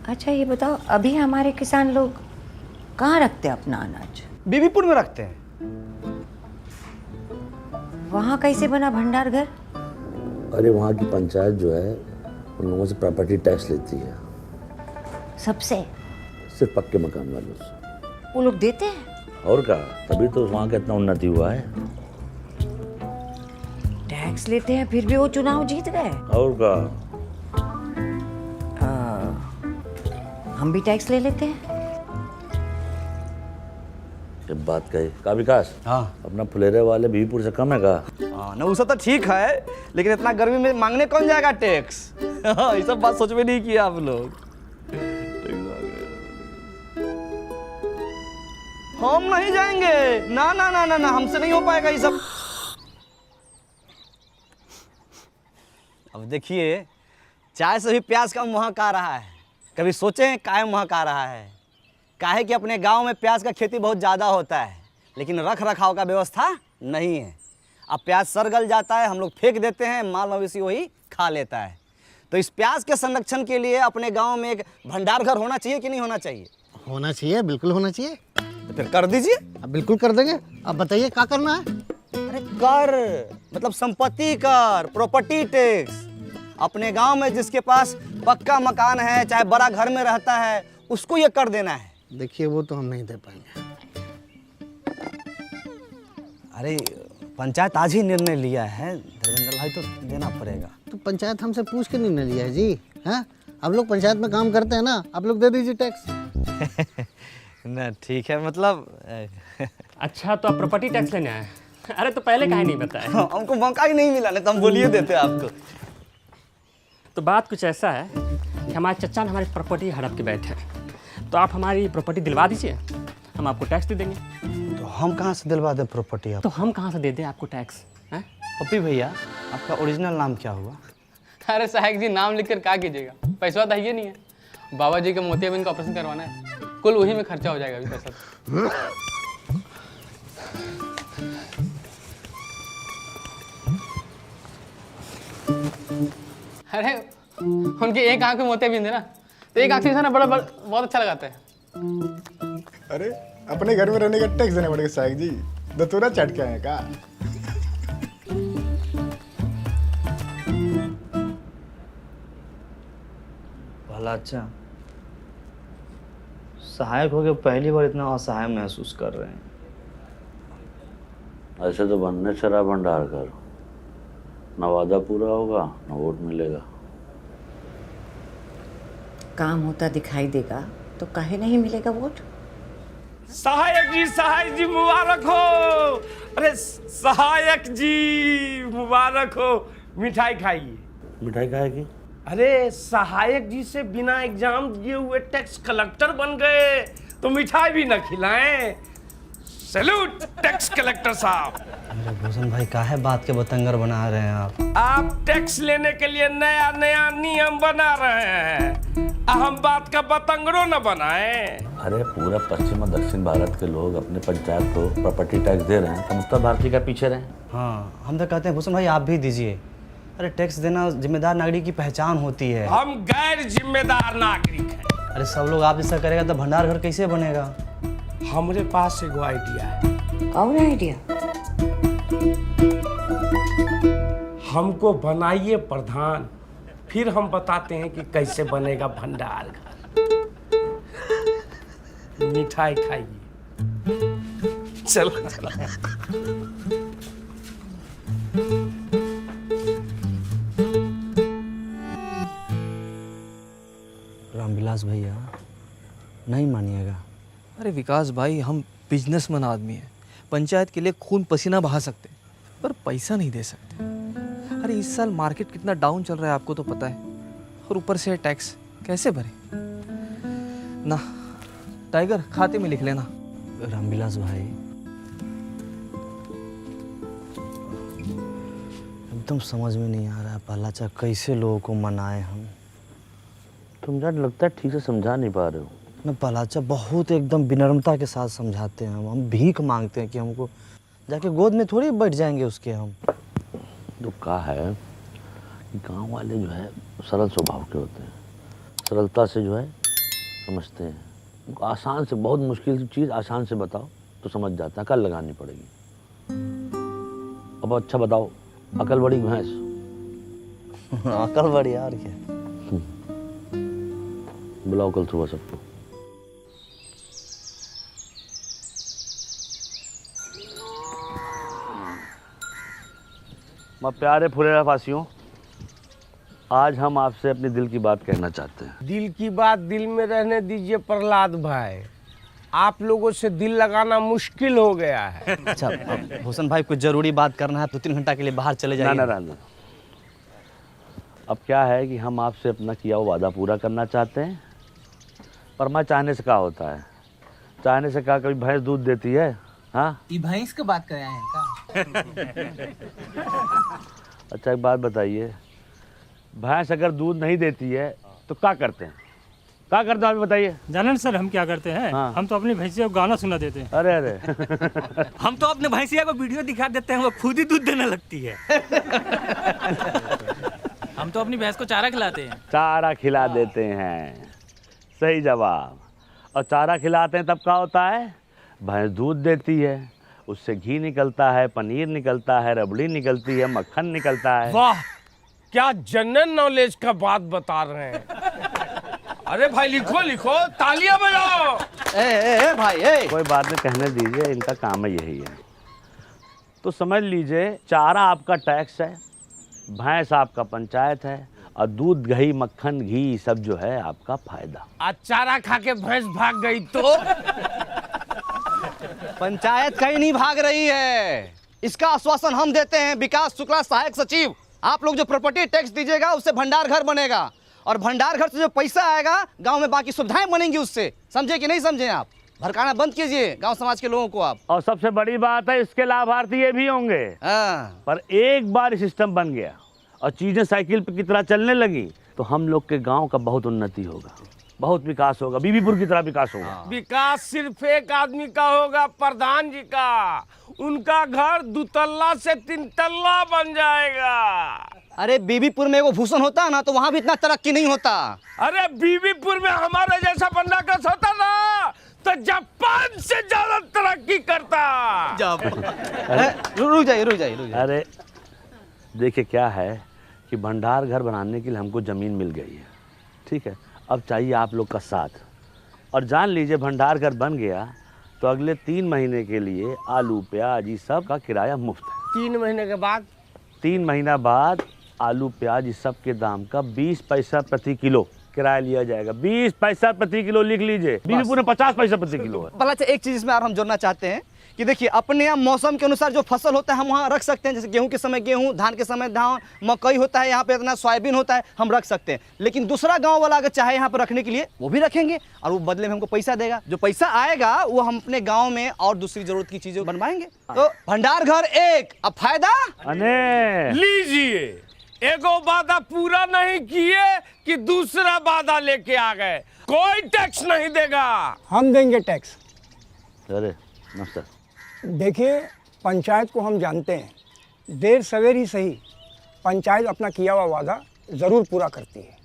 अच्छा ये बताओ, अभी हमारे किसान लोग कहाँ रखते हैं अपना अनाज? बीबीपुर में रखते हैं। वहाँ कैसे बना भंडार घर? अरे वहाँ की पंचायत जो है उन लोगों से प्रॉपर्टी टैक्स लेती है। सबसे? सिर्फ पक्के मकान वालों से। वो लोग देते हैं? और क्या, तभी तो वहाँ का इतना उन्नति हुआ है। टैक्स लेते हैं फिर भी वो चुनाव जीत गए। और क्या। हम भी टैक्स ले लेते हैं। जब बात कही का विकास, हाँ अपना फुलेरे वाले बीबीपुर से कम है का? हाँ ना, उसका तो ठीक है, लेकिन इतना गर्मी में मांगने कौन जाएगा टैक्स? हाँ, ये सब बात सोच में नहीं किया आप लोग। हम नहीं जाएंगे, ना ना ना ना ना, हमसे नहीं हो पाएगा ये सब। अब देखिए, चाय से भी प्याज का महक आ रहा है। कभी सोचे हैं काहे महक आ रहा है? काहे कि अपने गांव में प्याज का खेती बहुत ज़्यादा होता है, लेकिन रख रखाव का व्यवस्था नहीं है। अब प्याज सड़ गल जाता है, हम लोग फेंक देते हैं, माल मवेशी वही खा लेता है। तो इस प्याज के संरक्षण के लिए अपने गांव में एक भंडार घर होना चाहिए कि नहीं होना चाहिए? होना चाहिए, बिल्कुल होना चाहिए। तो फिर कर दीजिए। अब बिल्कुल कर देंगे। अब बताइए क्या करना है? अरे कर मतलब संपत्ति कर, प्रॉपर्टी टैक्स। अपने गांव में जिसके पास पक्का मकान है, चाहे बड़ा घर में रहता है, उसको ये कर देना है। देखिए वो तो हम नहीं दे पाएंगे। अरे पंचायत आज ही निर्णय लिया है धर्मेंद्र भाई, तो देना पड़ेगा। तो पंचायत हमसे पूछ के निर्णय लिया है जी। हैं, आप लोग पंचायत में काम करते हैं ना, आप लोग दे दीजिए टैक्स। ना ठीक है, मतलब अच्छा तो आप प्रॉपर्टी टैक्स लेने आए? अरे तो पहले काहे नहीं बताया? हमको मौका ही नहीं मिला, नहीं तो हम बोलिए देते आपको। तो बात कुछ ऐसा है कि हमारे चचा ने हमारी प्रॉपर्टी हड़प के बैठे हैं, तो आप हमारी प्रॉपर्टी दिलवा दीजिए, हम आपको टैक्स दे देंगे। तो हम कहाँ से दिलवा दें प्रॉपर्टी आप? तो हम कहाँ से दे दें आपको टैक्स? हैं? पप्पी भैया, आपका ओरिजिनल नाम क्या हुआ? अरे साहब जी, नाम लिखकर क्या कीजिएगा, पैसा तो है नहीं है। बाबा जी के मोतियाबिंद का ऑपरेशन करवाना है, कुल वही में खर्चा हो जाएगा अभी पैसा। अरे उनकी एक आंख में मोतियाबिंद है ना, तो एक आंख से ना बड़ा बहुत अच्छा लगाता है। अरे अपने घर में रहने का टैक्स देना पड़ेगा साहब जी, दतूरा चट के आए का? भला अच्छा, सहायक हो गए, पहली बार इतना असहाय महसूस कर रहे हैं। ऐसे तो बनने शराब भंडार कर, ना वादा पूरा होगा ना वोट मिलेगा। काम होता दिखाई देगा तो काहे नहीं मिलेगा वोट? सहायक जी मुबारक हो। अरे सहायक जी मुबारक हो। मिठाई खाइए। मिठाई खाएगी? अरे सहायक जी से बिना एग्जाम दिए हुए टैक्स कलेक्टर बन गए, तो मिठाई भी न खिलाएं। सैल्यूट टैक्स कलेक्टर साहब। अरे भूषण भाई, काहे बात के बतंगर बना रहे हैं आप टैक्स लेने के लिए नया नया नियम बना रहे हैं, हम बात का बतंगड़ो न बनाए। अरे पूरा पश्चिम और दक्षिण भारत के लोग अपने पंचायत को प्रॉपर्टी टैक्स दे रहे हैं, तो उत्तर भारतीय का पीछे रहे। हाँ, हम तो कहते हैं भूषण भाई आप भी दीजिए। अरे टैक्स देना जिम्मेदार नागरिक की पहचान होती है। हम गैर जिम्मेदार नागरिक हैं। अरे सब लोग आप जैसा करेगा तो भंडार घर कैसे बनेगा? हमारे पास एगो आइडिया है। कौन आइडिया? हमको बनाइए प्रधान, फिर हम बताते हैं कि कैसे बनेगा भंडार घर। मिठाई खाइए। चलो रामविलास भैया, नहीं मानिएगा। अरे विकास भाई, हम बिजनेसमैन आदमी हैं, पंचायत के लिए खून पसीना बहा सकते पर पैसा नहीं दे सकते। अरे इस साल मार्केट कितना डाउन चल रहा है आपको तो पता है, और ऊपर से टैक्स कैसे भरे ना। टाइगर, खाते में लिख लेना। रामविलास भाई, एकदम समझ में नहीं आ रहा है पहला कैसे लोगों को मनाए हम। तुम यार लगता है ठीक से समझा नहीं पा रहे हो। न पलाचा बहुत एकदम विनम्रता के साथ समझाते हैं हम भीख मांगते हैं कि हमको जाके गोद में थोड़ी बैठ जाएंगे उसके हम। तो कहा है कि गांव वाले जो है सरल स्वभाव के होते हैं, सरलता से जो है समझते हैं। उनको आसान से, बहुत मुश्किल चीज़ आसान से बताओ तो समझ जाता है। कल लगानी पड़ेगी। अब अच्छा बताओ, अकल बड़ी भैंस। अकल बड़ी और क्या। बुलाओ कल सुबह सबको। मैं प्यारे फुलेरा फासियों, आज हम आपसे अपने दिल की बात कहना चाहते हैं। दिल की बात दिल में रहने दीजिए प्रहलाद भाई, आप लोगों से दिल लगाना मुश्किल हो गया है। अच्छा अब भूषण भाई कुछ जरूरी बात करना है, 2-3 घंटा के लिए बाहर चले ना जाइए। ना ना, अब क्या है कि हम आपसे अपना किया हुआ वादा पूरा करना चाहते हैं। पर मैं चाहने से क्या होता है, चाहने से क्या कभी भैंस दूध देती है? हाँ, ये भैंस की बात कर रहे हैं का? अच्छा एक बात बताइए, भैंस अगर दूध नहीं देती है तो क्या करते हैं? क्या करते हो आप बताइए। जाने सर हम क्या करते हैं? हाँ। हम तो अपनी भैंसिया को गाना सुना देते हैं। अरे अरे हम तो अपने भैंसिया को वीडियो दिखा देते हैं, वो खुद ही दूध देने लगती है। हम तो अपनी भैंस को चारा खिलाते हैं। चारा खिला देते हैं, सही जवाब। और चारा खिलाते हैं तब क्या होता है? भैंस दूध देती है, उससे घी निकलता है, पनीर निकलता है, रबड़ी निकलती है, मक्खन निकलता है। वाह, क्या जनरल नॉलेज का बात बता रहे हैं। अरे भाई लिखो लिखो, तालियां बजाओ। ए भाई ए। कोई बात नहीं, कहने दीजिए, इनका काम है यही है। तो समझ लीजिए, चारा आपका टैक्स है, भैंस आपका पंचायत है, और दूध दही मक्खन घी सब जो है आपका फायदा। आज चारा खा के भैंस भाग गई तो? पंचायत कहीं नहीं भाग रही है, इसका आश्वासन हम देते हैं। विकास शुक्ला सहायक सचिव, आप लोग जो प्रॉपर्टी टैक्स दीजिएगा उससे भंडार घर बनेगा, और भंडार घर से जो पैसा आएगा गांव में बाकी सुविधाएं बनेंगी उससे। समझे कि नहीं समझे? आप भड़काना बंद कीजिए गांव समाज के लोगों को आप। और सबसे बड़ी बात है, इसके लाभार्थी ये भी होंगे। हाँ। पर एक बार सिस्टम बन गया और चीजें साइकिल पे की तरह चलने लगी तो हम लोग के गांव का बहुत उन्नति होगा, बहुत विकास होगा, बीबीपुर की तरह विकास होगा। विकास सिर्फ एक आदमी का होगा, प्रधान जी का। उनका घर 2 तल्ला से 3 तल्ला बन जाएगा। अरे बीबीपुर में वो भूषण होता है ना तो वहां भी इतना तरक्की नहीं होता। अरे बीबीपुर में हमारे जैसा बंदा का होता ना तो जापान से ज्यादा तरक्की करता। रुक जाइए। अरे देखिए क्या है कि भंडार घर बनाने के लिए हमको ज़मीन मिल गई है, ठीक है। अब चाहिए आप लोग का साथ, और जान लीजिए भंडार घर बन गया तो अगले 3 महीने के लिए आलू प्याज ये सब का किराया मुफ्त है। 3 महीने के बाद? 3 महीना बाद आलू प्याज इस सब के दाम का 20 पैसा प्रति किलो किराया लिया जाएगा। 20 पैसा प्रति किलो लिख लीजिए। बीबीपुर में 50 पैसा प्रति किलो है। भला एक चीज इसमें और हम जोड़ना चाहते हैं कि देखिए, अपने यहाँ मौसम के अनुसार जो फसल होता है हम वहाँ रख सकते हैं। जैसे गेहूं के समय गेहूं, धान के समय धान, मकई होता है यहाँ पे, इतना सोयाबीन होता है, हम रख सकते हैं। लेकिन दूसरा गांव वाला अगर चाहे यहाँ पर रखने के लिए वो भी रखेंगे, और वो बदले में हमको पैसा देगा। जो पैसा आएगा वो हम अपने गाँव में और दूसरी जरूरत की चीजें बनवाएंगे। तो भंडार घर एक, अब फायदा लीजिए। एगो वादा पूरा नहीं किए कि दूसरा वादा लेके आ गए। कोई टैक्स नहीं देगा। हम देंगे टैक्स। अरे नमस्कार। देखिए, पंचायत को हम जानते हैं, देर सवेर ही सही पंचायत अपना किया हुआ वादा ज़रूर पूरा करती है।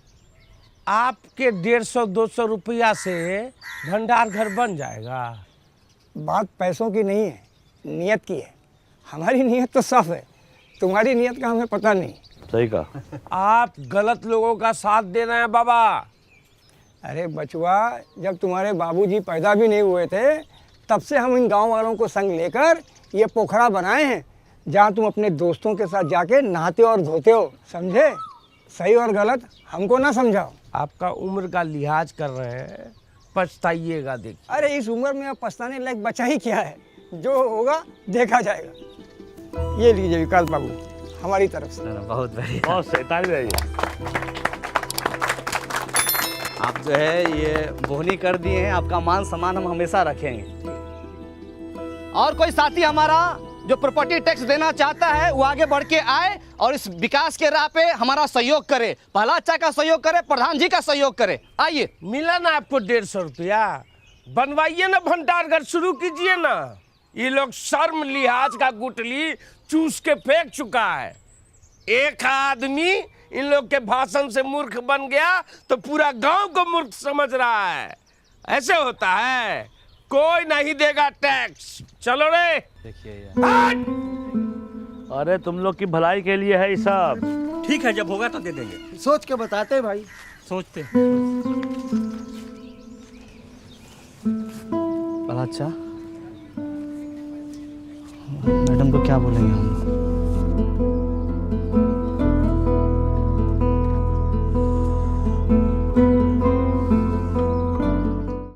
आपके 150-200 रुपया से भंडार घर बन जाएगा। बात पैसों की नहीं है, नियत की है। हमारी नियत तो साफ है, तुम्हारी नियत का हमें पता नहीं। सही कहा। आप गलत लोगों का साथ दे रहे हैं बाबा। अरे बचुआ, जब तुम्हारे बाबूजी पैदा भी नहीं हुए थे तब से हम इन गांव वालों को संग लेकर ये पोखरा बनाए हैं, जहां तुम अपने दोस्तों के साथ जाके नहाते और धोते हो। समझे? सही और गलत हमको ना समझाओ। आपका उम्र का लिहाज कर रहे हैं, पछताइएगा। देख, अरे इस उम्र में अब पछताने लायक बचा ही क्या है, जो होगा देखा जाएगा। ये लीजिए विकास बाबू, हमारी तरफ से। बहुत बढ़िया, बहुत सही, ताली बजाइए। आप जो है ये बोहनी कर दिए हैं, आपका मान सम्मान हम हमेशा रखेंगे। और कोई साथी हमारा जो प्रॉपर्टी टैक्स देना चाहता है वो आगे बढ़ के आए और इस विकास के राह पे हमारा सहयोग करे। पहला अच्छा का सहयोग करे, प्रधान जी का सहयोग करे। आइए। मिला ना आपको 150 रुपया? बनवाइए ना, भंडार घर शुरू कीजिए ना। ये लोग शर्म लिहाज का गुटली चूस के फेंक चुका है। एक आदमी इन लोग के भाषण से मूर्ख बन गया तो पूरा गांव को मूर्ख समझ रहा है। ऐसे होता है, कोई नहीं देगा टैक्स। चलो रे। देखिए हट! अरे तुम लोग की भलाई के लिए है ये सब। ठीक है, जब होगा तो दे देंगे। सोच के बताते भाई। सोचते अच्छा, मैडम को क्या बोलेंगे हम?